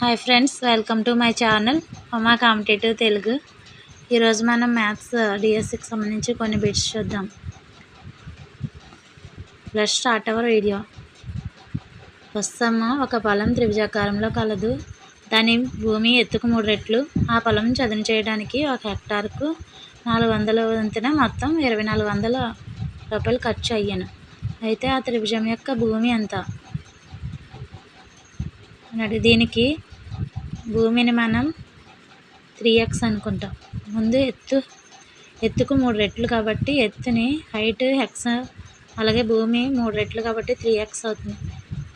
Hi friends, welcome to my channel Uma competitive Telugu. ఈరోజు మనం maths డిఎస్సికి సంబంధించి కొన్ని బిట్స్ చూద్దాం. Let's start our video. వస్తమ్మ ఒక పొలం త్రిభుజాకారంలో కలదు. దాని భూమి ఎత్తుకు 3 రెట్లు. ఆ పొలం చదును చేయడానికి 1 హెక్టార్కు 400 వంతున మొత్తం 2400 రూపాయలు ఖర్చు అయ్యాను. అయితే ఆ త్రిభుజం యొక్క భూమి ఎంత? దీనికి భూమిని మనం 3x అనుకుంటాం. ముందు ఎత్తుకు 3 రెట్లు కాబట్టి ఎత్తుని హైట్ హెక్స్, అలాగే భూమి 3 రెట్లు కాబట్టి 3x అవుతుంది.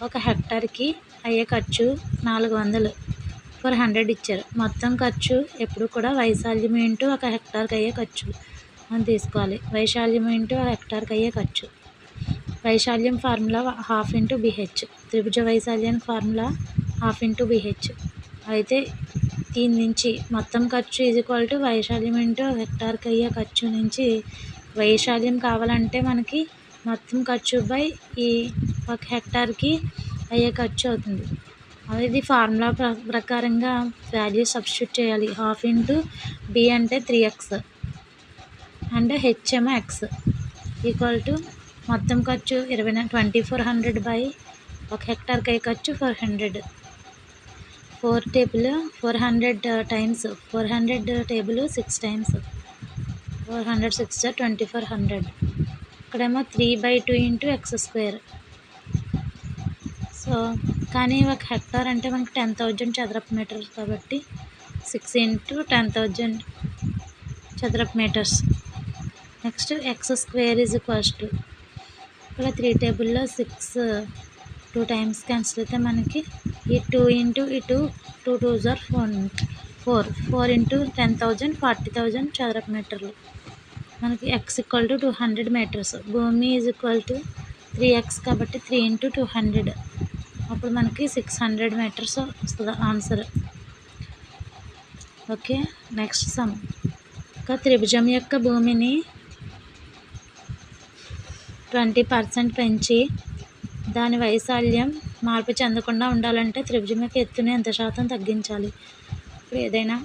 1 హెక్టార్కి అయ్యే ఖర్చు 400 400 ఇచ్చారు. మొత్తం ఖర్చు ఎప్పుడు కూడా వైశాల్యం ఇంటూ 1 హెక్టార్కి అయ్యే ఖర్చు అని తీసుకోవాలి. వైశాల్యం ఇంటూ 1 హెక్టార్కి అయ్యే ఖర్చు. వైశాల్యం ఫార్ములా 1/2 × BH. త్రిభుజ వైశాల్యానికి ఫార్ములా 1/2 × BH. అయితే దీని నుంచి మొత్తం ఖర్చు = వైశాల్యం ఇంటూ హెక్టార్కి అయ్యే ఖర్చు నుంచి వైశాల్యం కావాలంటే మనకి మొత్తం ఖర్చు బై ఈ 1 హెక్టార్కి అయ్యే ఖర్చు అవుతుంది. ఇది ఫార్ములా ప్రకారంగా వాల్యూ సబ్స్టిట్యూట్ చేయాలి. 1/2 × B అంటే 3x అంటే H ఏమో x మొత్తం ఖర్చు 2400 బై 1 హెక్టార్కి అయ్యే ఖర్చు 400. 4 టేబుల్ 400 టైమ్స్ 400 టేబుల్ 6 టైమ్స్ 400 6 2400. ఇక్కడేమో 3/2 × x². సో కానీ 1 హెక్టార్ అంటే మనకి 10,000 చదరపు మీటర్స్ కాబట్టి 6 × 10,000 చదరపు మీటర్స్. నెక్స్ట్ x² ఇక్కడ 3 టేబుల్లో 6 2 టైమ్స్ క్యాన్సిల్ అయితే మనకి ఈ 2 × ఈ 2 2 2 4 4 × 10,000 40,000 చదరపు మీటర్లు. మనకి x = 200 మీటర్స్. భూమి = 3x కాబట్టి 3 × 200 అప్పుడు మనకి 600 మీటర్స్ వస్తుంది ఆన్సర్. Okay, next some. ఒక త్రిభుజం యొక్క భూమిని 20% పెంచి దాని వైశాల్యం మార్పు చెందకుండా ఉండాలంటే త్రిభుజం యొక్క ఎత్తుని ఎంత శాతం తగ్గించాలి? ఇప్పుడు ఏదైనా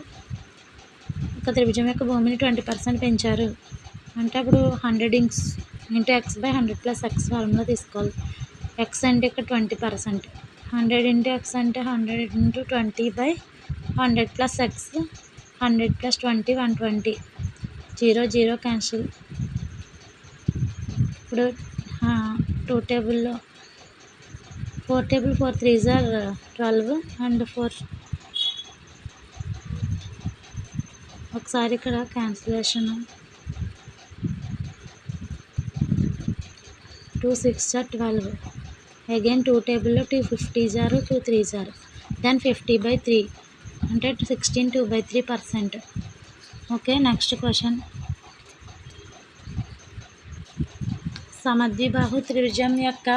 ఒక త్రిభుజం యొక్క భూమిని 20% పెంచారు అంటే అప్పుడు 100 × x/100 + x ఫార్ములా తీసుకోవాలి. x అంటే ఇక్కడ 20%. 100 × x అంటే 100 × 20/100 + x. 100 + 20 120. 0 0 క్యాన్సిల్. ఇప్పుడు 2 టేబుల్లో 4 టేబుల్ 4 3s are 12 అండ్ 4 ఒకసారి ఇక్కడ క్యాన్సిలేషన్ 2 6 are 12. అగైన్ 2 టేబుల్లో 2 50s are 2 3s are then 50/3 అంటే 16 2/3%. Okay, next question. సమద్విబాహు త్రిభుజం యొక్క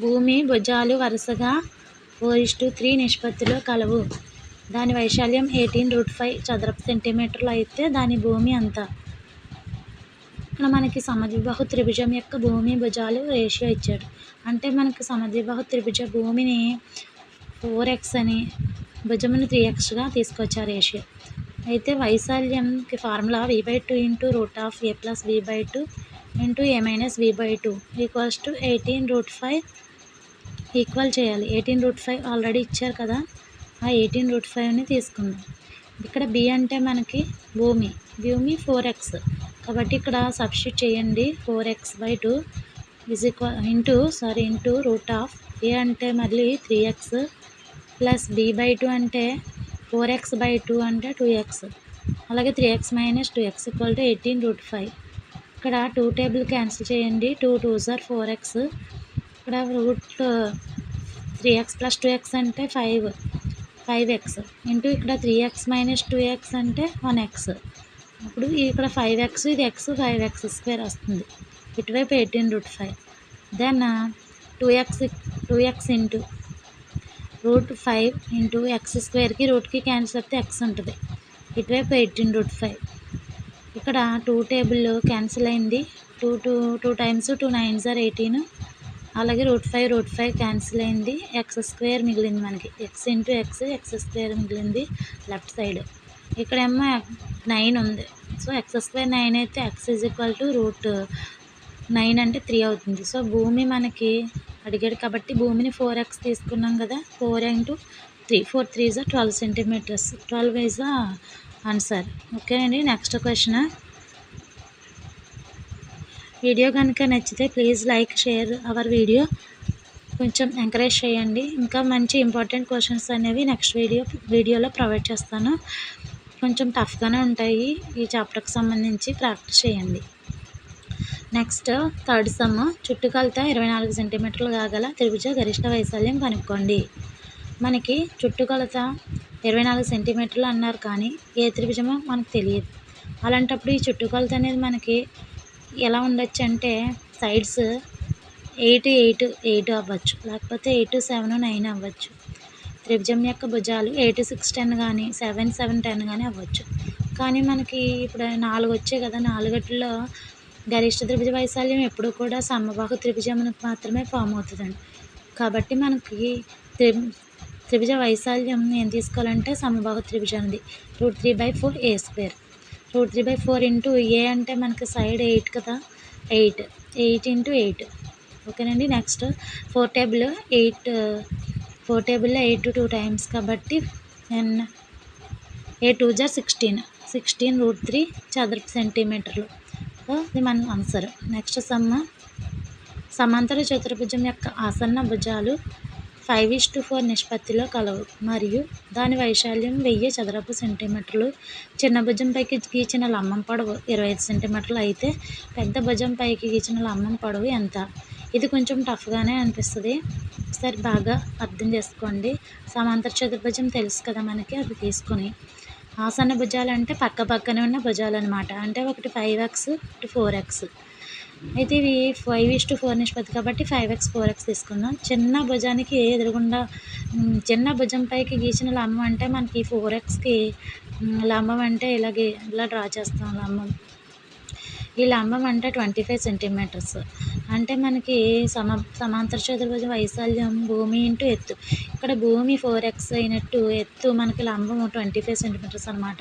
భూమి భుజాలు వరుసగా 4:3 నిష్పత్తిలో కలవు. దాని వైశాల్యం 18√5 చదరపు సెంటీమీటర్లు అయితే దాని భూమి ఎంత? ఇక్కడ మనకి సమద్విబాహు త్రిభుజం యొక్క భూమి భుజాలు రేషియో ఇచ్చాడు. అంటే మనకి సమద్విబాహు త్రిభుజ భూమిని 4x అని భుజముని 3xగా తీసుకొచ్చారు రేషియో. అయితే వైశాల్యంకి formula v/2 × √a + v/2 × a - v/2 = 18√5 equal చేయాలి. 18√5 ఆల్రెడీ ఇచ్చారు కదా, ఆ 18√5ని తీసుకుందాం. ఇక్కడ b అంటే మనకి భూమి 4x కాబట్టి ఇక్కడ సబ్స్టిట్యూట్ చేయండి. 4x/2 ఇంటూ √a అంటే మళ్ళీ 3x ప్లస్ b/2 అంటే 4x/2 అంటే 2x, అలాగే 3x - 2x = 18√5. ఇక్కడ 2 టేబుల్ క్యాన్సిల్ చేయండి. 2 2s are 4x. ఇక్కడ √3x + 2x అంటే 5x ఇంటూ ఇక్కడ 3x - 2x అంటే 1x. అప్పుడు ఇక్కడ 5x ఇది x 5x² వస్తుంది. ఇటువైపు 18√5. దెన్ 2x ఇంటూ √5 ఇంటూ x²కి రూట్కి క్యాన్సిల్ అయితే x ఉంటుంది. ఇటువైపు 18√5. ఇక్కడ 2 టేబుల్ క్యాన్సిల్ అయింది. 2 టైమ్స్ 2 9s are 18. అలాగే రూట్ 5 క్యాన్సిల్ అయింది, ఎక్స్ స్క్వేర్ మిగిలింది మనకి. ఎక్స్ ఇంటూ ఎక్స్ స్క్వేర్ మిగిలింది లెఫ్ట్ సైడ్. ఇక్కడేమో 9 ఉంది. సో ఎక్స్ స్క్వేర్ 9 అయితే ఎక్స్ √9 అంటే 3 అవుతుంది. సో భూమి మనకి అడిగాడు కాబట్టి భూమిని 4x తీసుకున్నాం కదా. 4 into 3, 4 3 12 centimetres. 12 is answer. Okay అండి. Next question. వీడియో కనుక నచ్చితే please like, share our video. కొంచెం ఎంకరేజ్ చేయండి. ఇంకా మంచి ఇంపార్టెంట్ క్వశ్చన్స్ అనేవి నెక్స్ట్ వీడియోలో ప్రొవైడ్ చేస్తాను. కొంచెం టఫ్గానే ఉంటాయి. ఈ చాప్టర్కి సంబంధించి ప్రాక్టీస్ చేయండి. Next third sum. చుట్టుకొలత 24 సెంటీమీటర్లు కాగల త్రిభుజ గరిష్ట వైశాల్యం కనుక్కోండి. మనకి చుట్టుకొలత 24 సెంటీమీటర్లు అన్నారు, కానీ ఏ త్రిభుజమో మనకు తెలియదు. అలాంటప్పుడు ఈ చుట్టుకొలత అనేది మనకి ఎలా ఉండొచ్చు అంటే సైడ్స్ 8 8 8 అవ్వచ్చు, లేకపోతే 8 7 9 అవ్వచ్చు. త్రిభుజం యొక్క భుజాలు 8 6 10 కానీ 7 7 10 కానీ అవ్వచ్చు. కానీ మనకి ఇప్పుడు 4 వచ్చాయి కదా. 4లో గరిష్ట త్రిభుజ వైశాల్యం ఎప్పుడు కూడా సమబాహు త్రిభుజమునకు మాత్రమే ఫామ్ అవుతుందండి. కాబట్టి మనకి త్రిభుజ వైశాల్యం ఏం తీసుకోవాలంటే సమబాహు త్రిభుజానిది √3/4 a². √3/4 ఇంటూ ఏ అంటే మనకి సైడ్ 8 కదా. 8 ఇంటూ 8. ఓకేనండి. నెక్స్ట్ 4 టేబుల్ 8 4 టేబుల్లో 8 2 టైమ్స్ కాబట్టి 8 2 16 √3 చదరపు సెంటీమీటర్లు. ఇది మన ఆన్సర్. నెక్స్ట్ సమాంతర చతుర్భుజం యొక్క ఆసన్న భుజాలు 5:4 నిష్పత్తిలో కలవు మరియు దాని వైశాల్యం 1000 చదరపు సెంటీమీటర్లు. చిన్న భుజం పైకి గీచిన లంబం పొడవు 25 సెంటీమీటర్లు అయితే పెద్ద భుజం పైకి గీచిన లంబం పొడవు ఎంత? ఇది కొంచెం టఫ్గానే అనిపిస్తుంది. ఒకసారి బాగా అర్థం చేసుకోండి. సమాంతర చతుర్భుజం తెలుసు కదా మనకి, అది తీసుకుని ఆసన్న భుజాలు అంటే పక్క పక్కనే ఉన్న భుజాలు అనమాట. అంటే ఒకటి 5x, ఒకటి 4x. అయితే ఇవి 5:4 నిష్పత్తి కాబట్టి 5x 4x తీసుకుందాం. చిన్న భుజానికి ఎదురుగుండా చిన్న భుజం పైకి గీసిన లంబం అంటే మనకి 4xకి లంబం అంటే ఇలా డ్రా చేస్తాం లంబం. ఈ లంబం అంటే 25 సెంటీమీటర్స్. అంటే మనకి సమాంతర చతుర్భుజ వైశాల్యం భూమి ఇంటూ ఎత్తు. ఇక్కడ భూమి 4x అయినట్టు ఎత్తు మనకి లంబం 25 సెంటీమీటర్స్ అనమాట.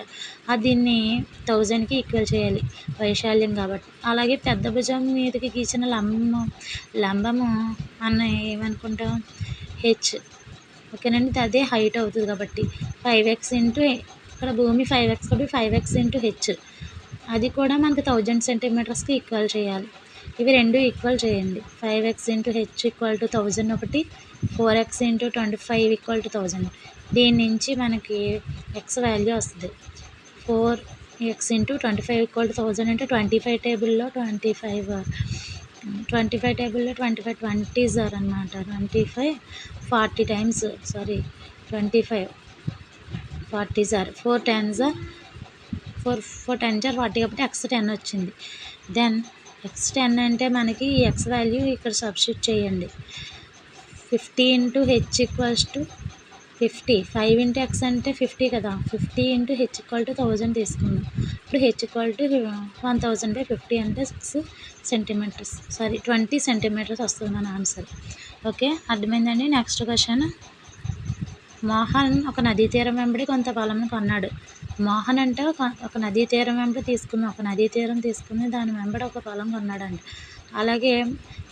దీన్ని 1000కి ఈక్వల్ చేయాలి వైశాల్యం కాబట్టి. అలాగే పెద్ద భుజం మీదకి గీసిన లంబము అన్న ఏమనుకుంటాం, h. ఓకేనండి. అదే హైట్ అవుతుంది కాబట్టి 5x ఇంటూ ఇక్కడ భూమి 5x కాబట్టి 5x ఇంటూ h. అది కూడా మనకి 1000 సెంటీమీటర్స్కి ఈక్వల్ చేయాలి. ఇవి రెండు ఈక్వల్ చేయండి. 5x into h equal to 1000 ఒకటి, 4x ఇంటూ 25 ఈక్వల్ టు 1000. దీని నుంచి మనకి x వాల్యూ వస్తుంది. 4x ఇంటూ 25 ఈక్వల్ టు 1000 అంటే 25 టేబుల్లో 25 20s అనమాట. 25 40 టైమ్స్ 25 40s 4 10s 40 కాబట్టి x 10 వచ్చింది. దెన్ x 10 అంటే మనకి ఈ x వాల్యూ ఇక్కడ సబ్స్టిట్యూట్ చేయండి. 50 into h equals to 50. 5 into x అంటే 50 కదా. 50 ఇంటూ h ఈక్వల్ టు 1000 తీసుకుందాం. ఇప్పుడు h ఈక్వల్ టు 1000/50 అంటే 6 సెంటీమీటర్స్ 20 సెంటీమీటర్స్ వస్తుంది మన ఆన్సర్. ఓకే, అర్థమైందండి. Next question. మోహన్ ఒక నదీ తీరం వెంబడి కొంత పొలం కొన్నాడు. మోహన్ అంటే ఒక నదీ తీరం వెంబడి తీసుకుని దాని వెంబడి ఒక పొలం కొన్నాడంట. అలాగే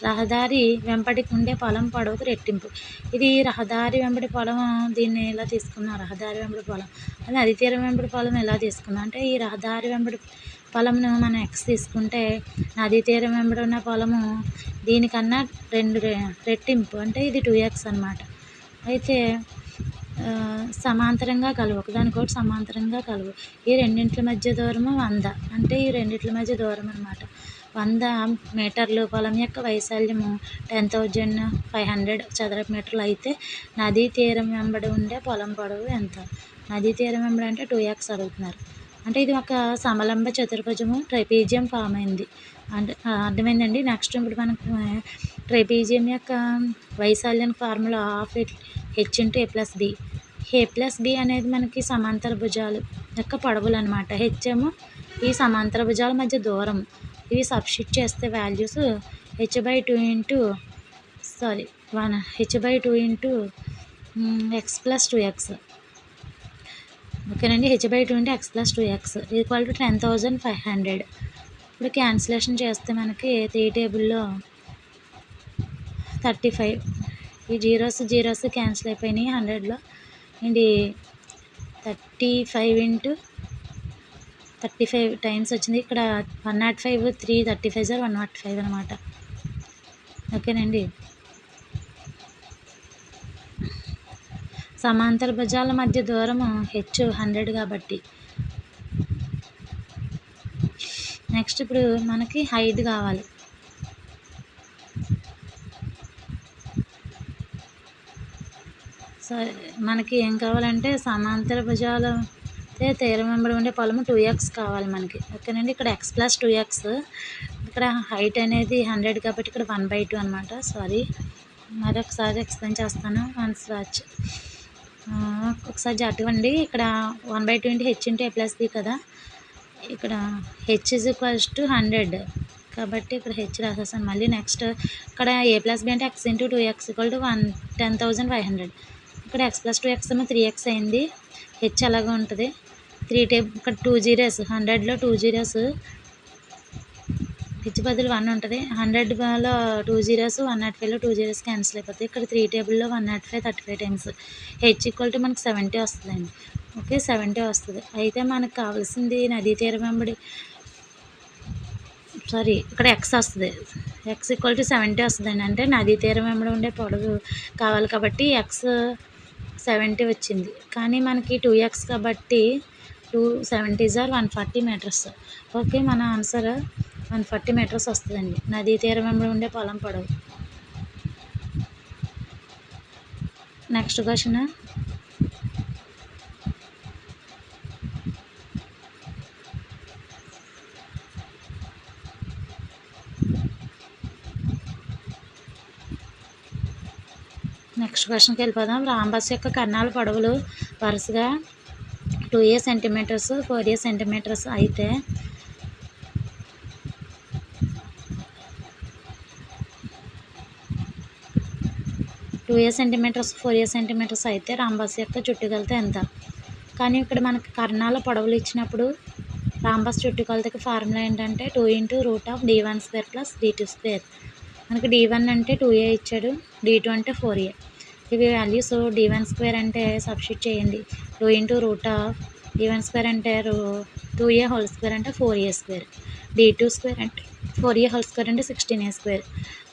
రహదారి వెంబడి ఉండే పొలం పొడవుకు రెట్టింపు. ఇది రహదారి వెంబడి పొలం, దీన్ని ఎలా తీసుకున్నాం, రహదారి వెంబడి పొలం. నదీ తీరం వెంబడి పొలం ఎలా తీసుకున్నాం అంటే ఈ రహదారి వెంబడి పొలంను మనం x తీసుకుంటే నదీ తీరం వెంబడి ఉన్న పొలము దీనికన్నా 2 రెట్టింపు అంటే ఇది 2x అనమాట. అయితే సమాంతరంగా కలవు, ఒకదానికొకటి సమాంతరంగా కలవు. ఈ రెండింటి మధ్య దూరము 100 అంటే ఈ రెండింటి మధ్య దూరం అనమాట 100 మీటర్లు. పొలం యొక్క వైశాల్యము 10,500 చదరపు మీటర్లు అయితే నదీ తీరం వెంబడి ఉండే పొలం పొడవు ఎంత? నదీ తీరం వెంబడి అంటే 2x అడుగుతున్నారు. అంటే ఇది ఒక సమలంబ చతుర్భుజము ట్రైపీజియం ఫామ్ అయింది అంటే అర్థమైందండి. నెక్స్ట్ ఇప్పుడు మనకు ట్రైపీజియం యొక్క వైశాల్యానికి formula ½ h into a+b. a+b అనేది మనకి సమాంతర భుజాలు యొక్క పొడవులు అనమాట. h ఏమో ఈ సమాంతర భుజాల మధ్య దూరం. ఇవి సబ్స్టిట్యూట్ చేస్తే values h/2 into sorry 1 h/2 into x plus 2x. ఓకేనండి. h/2 into x plus 2x equal to 10,500. ఇప్పుడు క్యాన్సిలేషన్ చేస్తే మనకి 3 టేబుల్లో 35, ఈ జీరోస్ క్యాన్సిల్ అయిపోయినాయి 100లో. అండ్ 35 ఇంటూ 35 టైమ్స్ వచ్చింది. ఇక్కడ 105, 3 35 105 అనమాట. ఓకేనండి. సమాంతర భుజాల మధ్య దూరము h 100 కాబట్టి. నెక్స్ట్ ఇప్పుడు మనకి హైట్ కావాలి. సో మనకి ఏం కావాలంటే సమాంతర భుజాలు తీరం వెంబడి ఉండే పొలము 2x కావాలి మనకి. ఓకేనండి. ఇక్కడ x ప్లస్ 2x, ఇక్కడ హైట్ అనేది 100 కాబట్టి ఇక్కడ 1/2 అనమాట. సారీ, మరొకసారి ఎక్స్ప్లెయిన్ చేస్తాను. ఒకసారి జరగండి. ఇక్కడ 1/2 into h into a plus b కదా. ఇక్కడ h ఈజ్ ఈక్వల్స్ టు 100 కాబట్టి ఇక్కడ h రాసేసాను. మళ్ళీ నెక్స్ట్ ఇక్కడ a ప్లస్ b అంటే x into 2x equal to 10,500. ఇక్కడ x ప్లస్ 2x ఏమో 3x అయింది. h అలాగే ఉంటుంది. 3 టేబుల్ ఇక్కడ 2 జీరోస్, 100లో 2 జీరోస్, h బదులు 1 ఉంటుంది. 100లో 2 జీరోస్, 105లో 2 జీరోస్ క్యాన్సిల్ అయిపోతాయి. ఇక్కడ 3 టేబుల్లో 105 35 టైమ్స్ h ఈక్వల్ టు మనకి 70 వస్తుందండి. ఓకే, 70 వస్తుంది. అయితే మనకు కావాల్సింది నదీ తీరం వెంబడి ఇక్కడ x వస్తుంది. x ఈక్వల్ టు 70 వస్తుందండి. అంటే నదీ తీరం వెంబడి ఉండే పొడవు కావాలి కాబట్టి x 70 వచ్చింది. కానీ మనకి 2x కాబట్టి 270 = 140 మీటర్స్. ఓకే, మన ఆన్సర్ 140 మీటర్స్ వస్తుందండి. నదీ తీరం వెంబడి ఉండే పొలం పొడవు. Next question. నెక్స్ట్ క్వశ్చన్కి వెళ్ళిపోదాం. రాంబస్ యొక్క కర్ణాల పొడవులు వరుసగా 2a సెంటీమీటర్స్ 4a సెంటీమీటర్స్ అయితే 2a సెంటీమీటర్స్ 4a సెంటీమీటర్స్ అయితే రాంబస్ యొక్క చుట్టుకొలత ఎంత? కానీ ఇక్కడ మనకి కర్ణాల పొడవులు ఇచ్చినప్పుడు రాంబస్ చుట్టుకొలతకి ఫార్ములా ఏంటంటే 2 × √d1² + d2². మనకి d1 అంటే 2a ఇచ్చాడు, d2 అంటే 4a. ఇవి వాల్యూస్. d1² అంటే సబ్స్టిట్యూట్ చేయండి. 2 × d1² అంటే 2a² అంటే 4a². d2² అంటే 4a² అంటే 16a².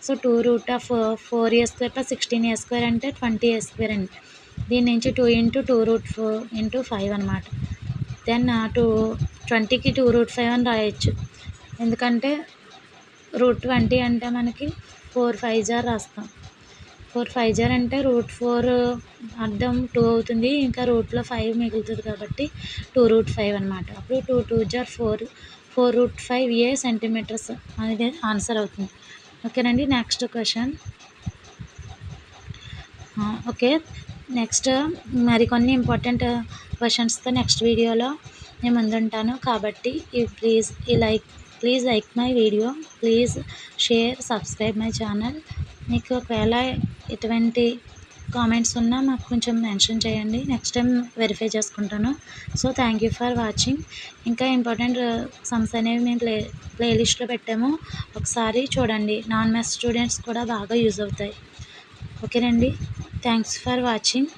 సో 2√4a² + 16a² అంటే 20a² అండి. దీని నుంచి 2 × 2√4 × 5 అనమాట. దెన్ 20కి 2√5 అని రాయొచ్చు. ఎందుకంటే √20 అంటే మనకి 4 5 రాస్తాం. 4 5 అంటే √4 అర్థం 2 అవుతుంది. ఇంకా రూట్లో 5 మిగులుతుంది కాబట్టి 2√5 అనమాట. అప్పుడు 2 2 4 4√5a సెంటీమీటర్స్ అనేది ఆన్సర్ అవుతుంది. ఓకేనండి. Next question. ఓకే, నెక్స్ట్ మరికొన్ని ఇంపార్టెంట్ క్వశ్చన్స్తో నెక్స్ట్ వీడియోలో నేను ముందుంటాను. కాబట్టి please like my video, please share, subscribe my channel. మీకు ఒకవేళ ఎటువంటి కామెంట్స్ ఉన్నా మాకు కొంచెం మెన్షన్ చేయండి. నెక్స్ట్ టైం వెరిఫై చేసుకుంటాను. So thank you for watching. ఇంకా ఇంపార్టెంట్ సమ్స్ అనేవి మేము ప్లేలిస్ట్లో పెట్టాము, ఒకసారి చూడండి. నాన్ మ్యాథ్స్ స్టూడెంట్స్ కూడా బాగా యూజ్ అవుతాయి. ఓకేనండి. Thanks for watching.